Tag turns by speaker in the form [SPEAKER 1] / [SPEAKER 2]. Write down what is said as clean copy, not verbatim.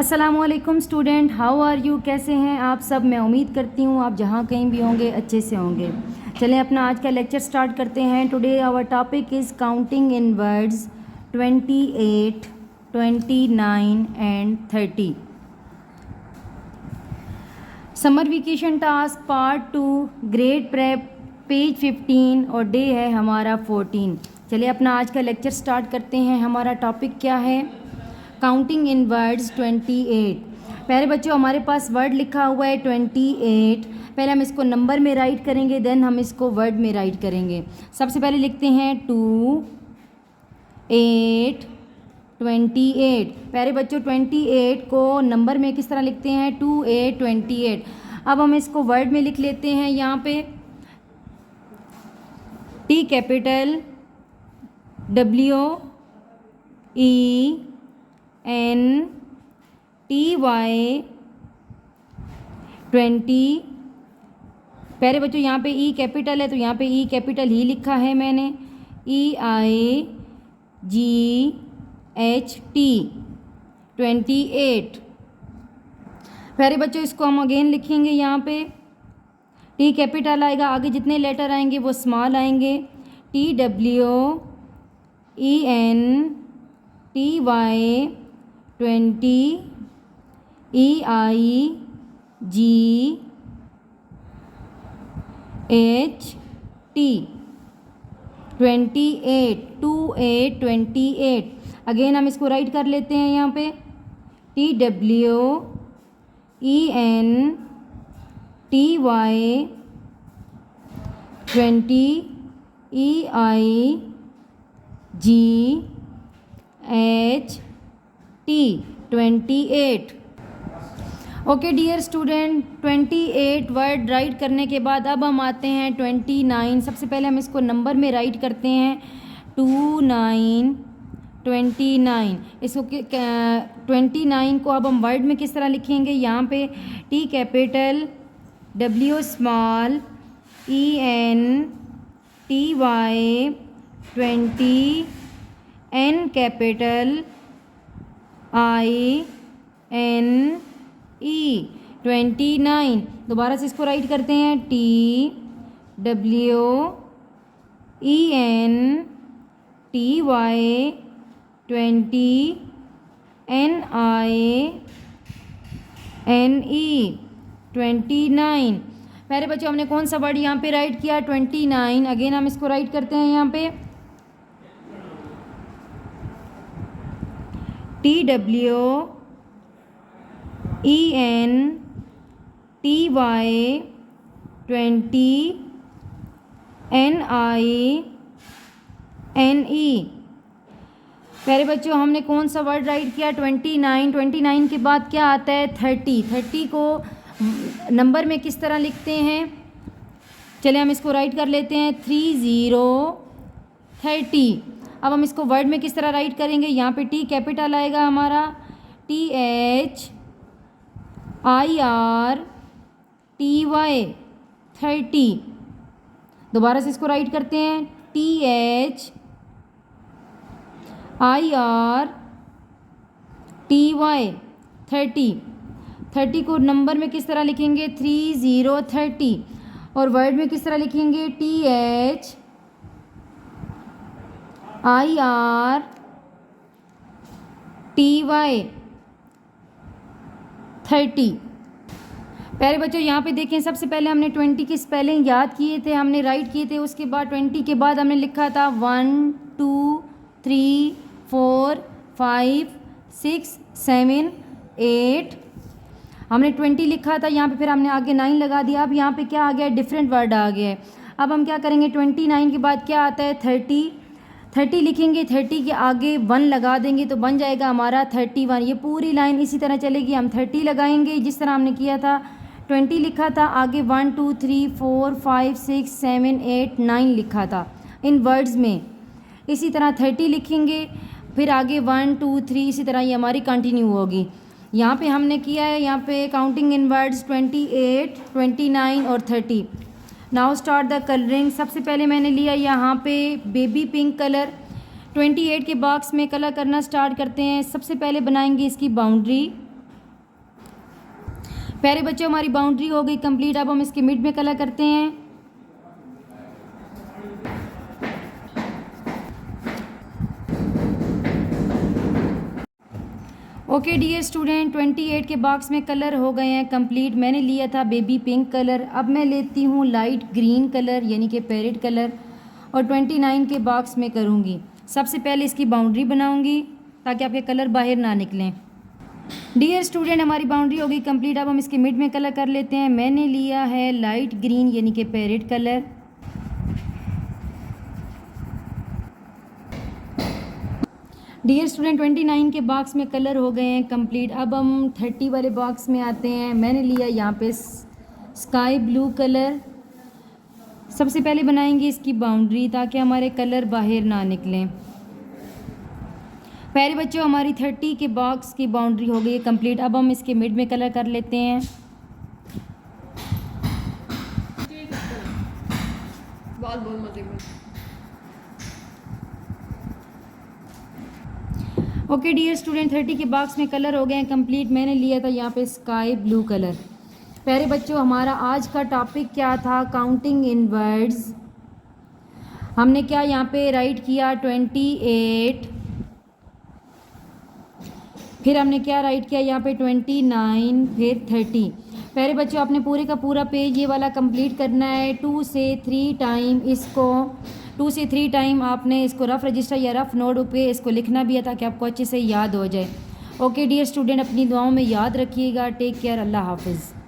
[SPEAKER 1] अस्सलामुअलैकुम student, how are you, कैसे हैं आप सब। मैं उम्मीद करती हूँ आप जहाँ कहीं भी होंगे अच्छे से होंगे। चलें अपना आज का लेक्चर स्टार्ट करते हैं। Today our topic is counting in words 28, 29 and 30। Summer vacation task part 2 grade prep page 15 और डे है हमारा 14। चलिए अपना आज का लेक्चर स्टार्ट करते हैं। हमारा टॉपिक क्या है? Counting in words 28। पहले बच्चों हमारे पास वर्ड लिखा हुआ है 28। पहले हम इसको नंबर में राइट करेंगे, देन हम इसको वर्ड में राइट करेंगे। सबसे पहले लिखते हैं 2 8 28। पहले बच्चों 28 को नंबर में किस तरह लिखते हैं? 2 8 28। अब हम इसको वर्ड में लिख लेते हैं। यहाँ पे T capital W E N T Y 20। पहले बच्चों यहाँ पे E कैपिटल है तो यहाँ पे E कैपिटल ही लिखा है मैंने, EIGHT 28। पहले बच्चों इसको हम अगेन लिखेंगे। यहाँ पे T कैपिटल आएगा, आगे जितने लेटर आएंगे वो स्मॉल आएंगे। TWENTY 20 EIGHT 28 28 28। अगेन हम इसको राइट कर लेते हैं। यहाँ पे TWENTY 20 EIGHT 28। Okay dear student, 28 word write करने के बाद अब हम आते हैं 29। सबसे पहले हम इसको नंबर में राइट करते हैं 29 29। इसको 29 को अब हम वर्ड में किस तरह लिखेंगे? यहाँ पे T capital W small ENTY 20 N capital INE 29। दोबारा से इसको राइट करते हैं TWENTY 20 NINE 29। पहले बच्चों हमने कौन सा वर्ड यहाँ पे राइट किया? 29। अगेन हम इसको राइट करते हैं। यहाँ पे TWENTY 20 NINE। पहले बच्चों हमने कौन सा वर्ड राइट किया? 29। 29 के बाद क्या आता है? 30। 30 को नंबर में किस तरह लिखते हैं? चलिए हम इसको राइट कर लेते हैं 30 30। अब हम इसको वर्ड में किस तरह राइट करेंगे? यहाँ पे T कैपिटल आएगा हमारा, THIRTY 30। दोबारा से इसको राइट करते हैं THIRTY 30। 30 को नंबर में किस तरह लिखेंगे? 30 30। और वर्ड में किस तरह लिखेंगे? THIRTY 30। पहले बच्चों यहाँ पे देखें, सबसे पहले हमने 20 की स्पेलिंग याद किए थे, हमने राइट किए थे। उसके बाद 20 के बाद हमने लिखा था 1 2 3 4 5 6 7 8। हमने 20 लिखा था यहाँ पे, फिर हमने आगे 9 लगा दिया। अब यहाँ पे क्या आ गया? डिफरेंट वर्ड आ गया है। अब हम क्या करेंगे? 29 के बाद क्या आता है? 30 30 लिखेंगे। 30 के आगे 1 लगा देंगे तो बन जाएगा हमारा 31। ये पूरी लाइन इसी तरह चलेगी। हम 30 लगाएंगे जिस तरह हमने किया था। 20 लिखा था, आगे 1 2 3 4 5 6 7 8 9 लिखा था इन वर्ड्स में। इसी तरह 30 लिखेंगे, फिर आगे 1 2 3, इसी तरह ये हमारी कंटिन्यू होगी। यहाँ पे हमने किया है, यहाँ पे काउंटिंग इन वर्ड्स 28 29 और 30। Now start the colouring. सबसे पहले मैंने लिया यहाँ पे बेबी पिंक कलर। 28 के बॉक्स में कलर करना स्टार्ट करते हैं। सबसे पहले बनाएंगे इसकी बाउंड्री। प्यारे बच्चों हमारी बाउंड्री हो गई कंप्लीट। अब हम इसके मिड में कलर करते हैं। ओके डियर स्टूडेंट, 28 के बॉक्स में कलर हो गए हैं कंप्लीट। मैंने लिया था बेबी पिंक कलर, अब मैं लेती हूँ लाइट ग्रीन कलर यानी कि पैरेट कलर और 29 के बॉक्स में करूँगी। सबसे पहले इसकी बाउंड्री बनाऊँगी ताकि आपके कलर बाहर ना निकलें। डियर स्टूडेंट हमारी बाउंड्री हो गई कंप्लीट। अब हम इसके मिड में कलर कर लेते हैं। मैंने लिया है लाइट ग्रीन यानी कि पैरेट कलर। डियर स्टूडेंट 29 के बॉक्स में कलर हो गए हैं कंप्लीट। अब हम 30 वाले बॉक्स में आते हैं। मैंने लिया यहाँ पे स्काई ब्लू कलर। सबसे पहले बनाएंगे इसकी बाउंड्री ताकि हमारे कलर बाहर ना निकलें। प्यारे बच्चों हमारी 30 के बॉक्स की बाउंड्री हो गई है कंप्लीट। अब हम इसके मिड में कलर कर लेते हैं। ओके डियर स्टूडेंट 30 के बॉक्स में कलर हो गए हैं कंप्लीट। मैंने लिया था यहाँ पे स्काई ब्लू कलर। प्यारे बच्चों हमारा आज का टॉपिक क्या था? Counting in words. हमने क्या यहाँ पे राइट किया 28, फिर हमने क्या राइट किया यहाँ पे 29, फिर 30। प्यारे बच्चों आपने पूरे का पूरा पेज ये वाला कंप्लीट करना है 2 से 3 टाइम। इसको 2 से 3 टाइम आपने इसको रफ़ रजिस्टर या रफ़ नोट पे इसको लिखना भी है ताकि आपको अच्छे से याद हो जाए। ओके डियर स्टूडेंट अपनी दुआओं में याद रखिएगा। टेक केयर, अल्लाह हाफिज़।